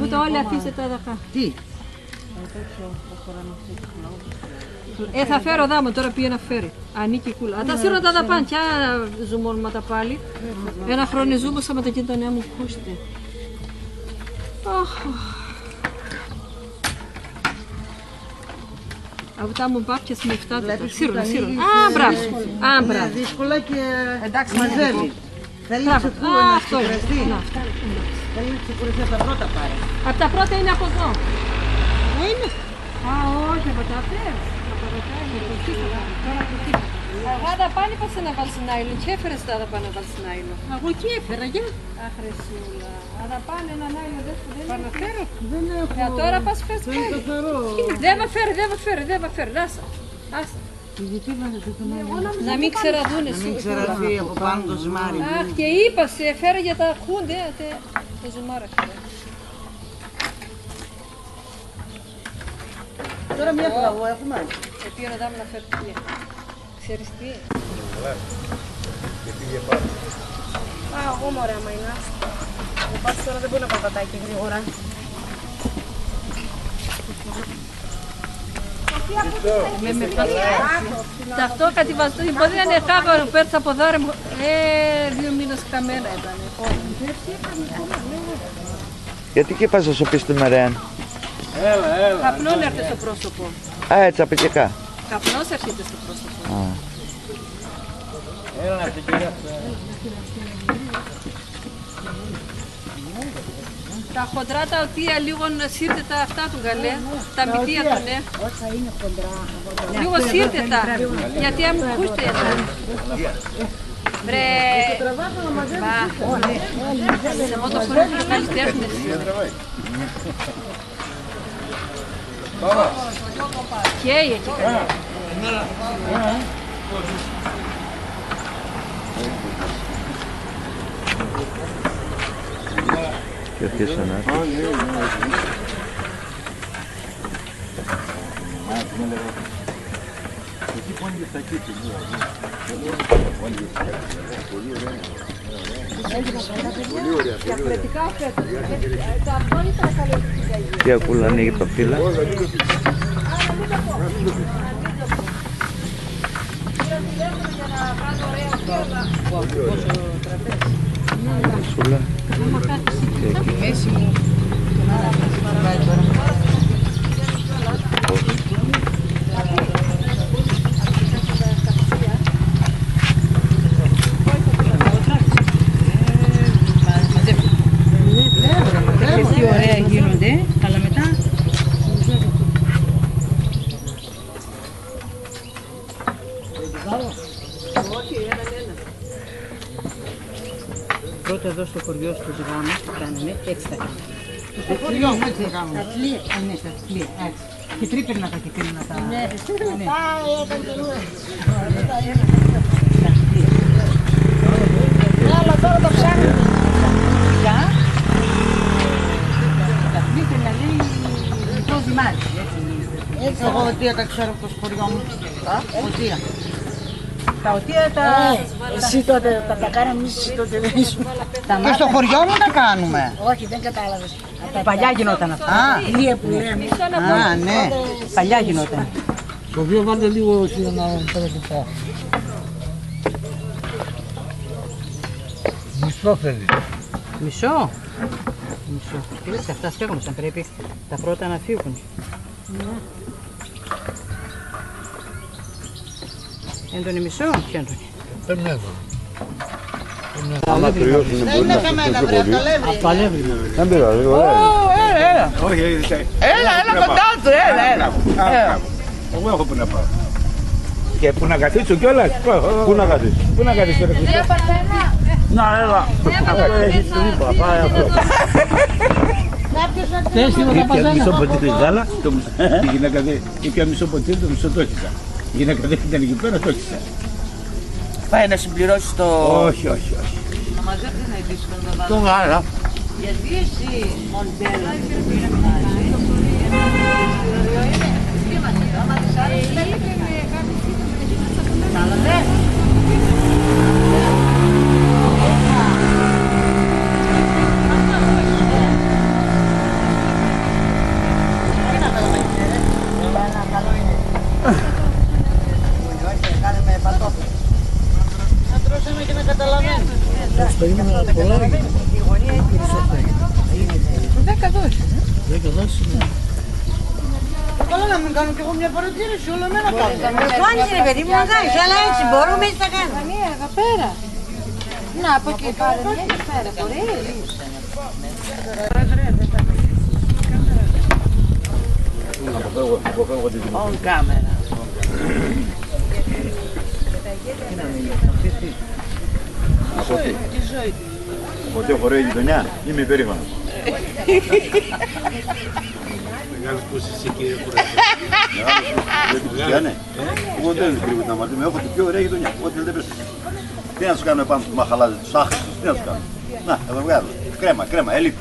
μου τα όλα αφήστε τα δακά. Τι. Θα φέρω δάμα τώρα πήγε να φέρει. Ανήκει κούλα. Τα σύρω τα δαπάν, ποια ζουμώνουμε τα πάλι. Ένα χρονιζούμε σαν με τα κοινωνία μου κούστε. Αυτά μου πάπιες με 7 τα σύρω. Μπράβο. Είναι δύσκολα και μαζεύει. Θέλει να ξεκουραστεί. Θέλει να ξεκουραστεί από τα πρώτα πάρε. Από τα πρώτα είναι από εδώ. Είναι. Όχι, από τα πέρα. Εγώ θα πάνε πας να βάλεις νάιλο και έφερες τα θα πάνε να βάλεις νάιλο. Εγώ και έφερα, για. Αχ ρε σούλα. Θα πάνε ένα νάιλο δεν σου δεν Παναφέρω. Δεν έχω. τώρα πας φέρεις πάλι. Δεν με φέρει. Άσα. Να μην ξεραδούνε σου. Να μην ξεραθεί από πάνω το ζυμάρι. Αχ και είπα σε φέρε για τα χούντε. Το ζυμάρα φέρε. Τώρα μια τραβό έχουμε. Πήγα να δάμε να φέρει τι. Ξέρεις τι. Και πήγε πάρα. Εγώ μωρέ άμα είναι. Ο πας τώρα δεν μπορεί να πατατάει και γρήγορα. Αυτό κατηβαστό. Μπορεί να είναι κάβαρο που έρθει από δάρε μου. 2 μήνες καμένα ήταν. Γιατί και πας να σου πεις την Μαρέαν. Έλα. Καπνόν έρθει στο πρόσωπο. Έτσι απαιτικά. Καπνός έρχεται στο πρόσωπο. Έλα να την κυρία. Τα χοντρά τα οτία λίγο σύρτε τα αυτά του γαλέ, τα μυτεία του, ναι. Όσα είναι χοντρά. Λίγο σύρτε τα, γιατί αν μου χούστε εδώ. Βρε, σε μόνο το χωρίς να κάνεις τέχνες. Καίει εκεί καλά. Και αυτοί σαν να. Διαφορετικά φέτος. Τα πόνι τα καλές. Τι ακούλα ανοίγει το φύλλα. Σούλα. Μέση μου. Τι ωραία γίνονται, αλλά μετά πρώτα εδώ στο χωριό στο ζυγάμε, κάνουμε έτσι θα κάνουμε. Στο χωριό μου έτσι θα κάνουμε. Τα τλία, ναι, στα τλία, έτσι. Και τρίπερνα τα κεκρίνα τα... Ναι, αλλά τώρα το ψάχνουμε. Για τα τρίπερνα λέει μικρό ζυμάρι. Εγώ οτία τα ξέρω από το χωριό μου. Οτία. Τα οτία τα... Εσύ τότε τα κάναμε εμείς, εσύ τότε δεν ήσουν. Και στο χωριό μου τα κάνουμε. Όχι, δεν κατάλαβες. Παλιά γινόταν αυτό. Λία που λέμε. Ναι. Παλιά γινόταν. Το οποίο βάλτε λίγο έτσι να πέρασε τα. Μισό θέλει. Μισό. Μισό. Κοίταξε, αυτά στέγονταν. Πρέπει τα πρώτα να φύγουν. Έντονη μισό, ποιο έντονη. Δεν έβαλε. Άμα κρυώσουν μπορεί να σου πιο πολύ. Από αλεύρι. Δεν πειράζει, ωραία. Έλα. Όχι, έλα κοντά του, έλα. Εγώ έχω που να πάω. Και που να καθίσω κιόλας. Πού να καθίσεις. Πού να καθίσω τώρα. Να, έλα. Αυτό έχεις το είπα. Πάει αυτό. Θες τίποτα παζάνα. Μισό ποτήρι της γάλα. Η γυναίκα δεν είχε μισό ποτήρι, το μισό το έχισα. Η γυναίκα δεν ήταν εκεί πέρα, το έχισα. Πάει να συμπληρώσει το... Όχι. Να μαζέψει να ειδήσει τον Το γάλα. Γιατί εσύ μοντέλο. Καλά να μην κάνω κι εγώ μια παρατήρηση, όλα εμένα κάνουν. Το άνοιξε ρε παιδί μου να κάνεις, αλλά έτσι μπορούμε έτσι τα κάνουμε. Ναι, εδώ πέρα. Να, από εκεί πάρε μια εκεί πέρα, μπορεί. On κάμερα. Από τι. Από τι χωράει η γειτονιά, είμαι υπερήφανος. Μεγάλος πως είσαι κύριε Κουράκη. Δεν την πιάνε. Εγώ δεν κρύβω την αμαρτία μου, έχω την πιο ωραία γειτονιά. Ό,τι θέλετε πες. Τι να τους κάνουμε πάνω στους μαχαλάδες, τους άχρηστους, τι να τους κάνουμε. Να, θα το βγάλω. Κρέμα, ελίτ.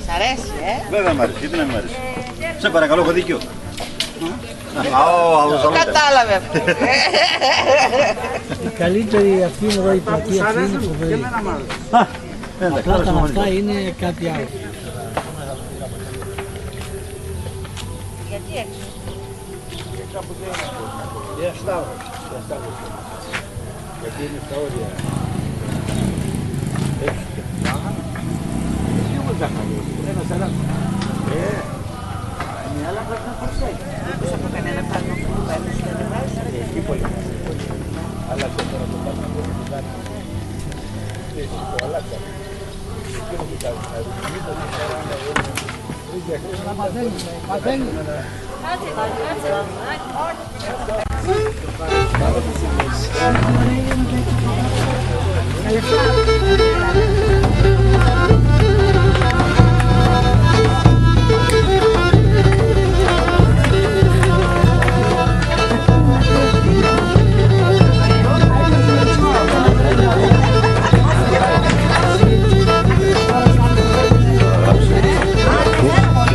Σ' αρέσει, Βέβαια μ' αρέσει, γιατί να μην μ' αρέσει. Σε παρακαλώ, έχω δίκιο. Κατάλαβε. Η καλύτερη αυτή εδώ η πλατεία αυτή είναι φοβερή. Απλά τα αυτά είναι κάτι άλλο. Γιατί έξω. Γιατί είναι στα όρια.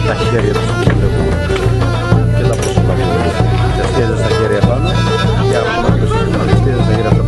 Τα χέρια τους και τα πρόσωπα και αστιάζουν στα χέρια πάνω και από τα πρόσωπα και αστιάζουν στα χέρια από το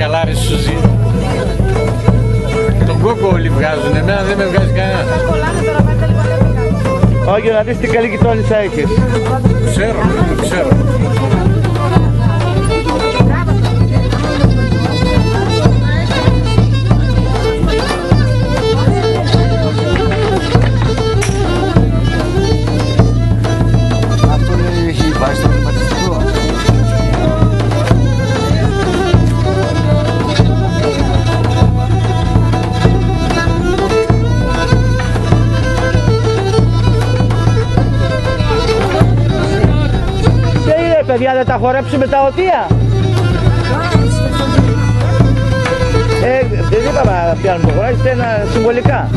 καλά ρε Σουζή. Τον κόκο όλοι βγάζουν, εμένα δεν με βγάζει κανένα. Όχι, να δεις τι καλή γειτόνισσα έχεις. Ξέρω, ξέρω. Αυτό έχει βάσει στο κλιματιστικό. Παιδιά, δεν τα χορέψουμε τα οτεία. Δεν είπαμε να πιάνουμε το χωράκι, είναι συμβολικά.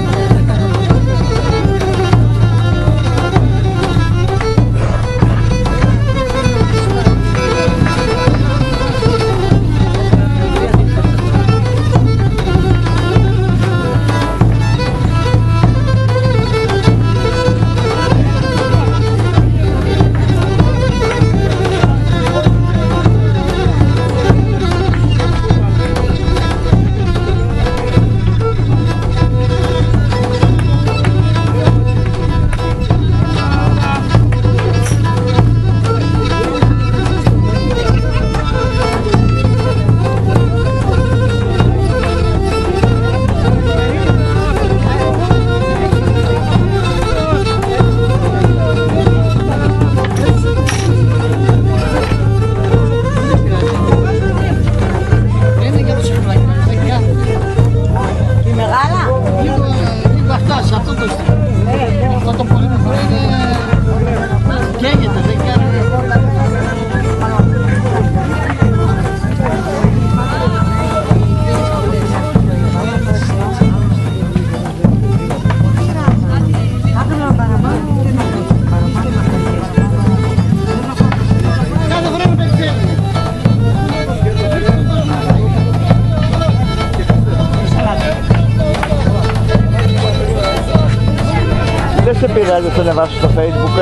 Δεν σε πειράζει να το ανεβάσεις στο Facebook,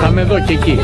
Θα είμαι εδώ και εκεί.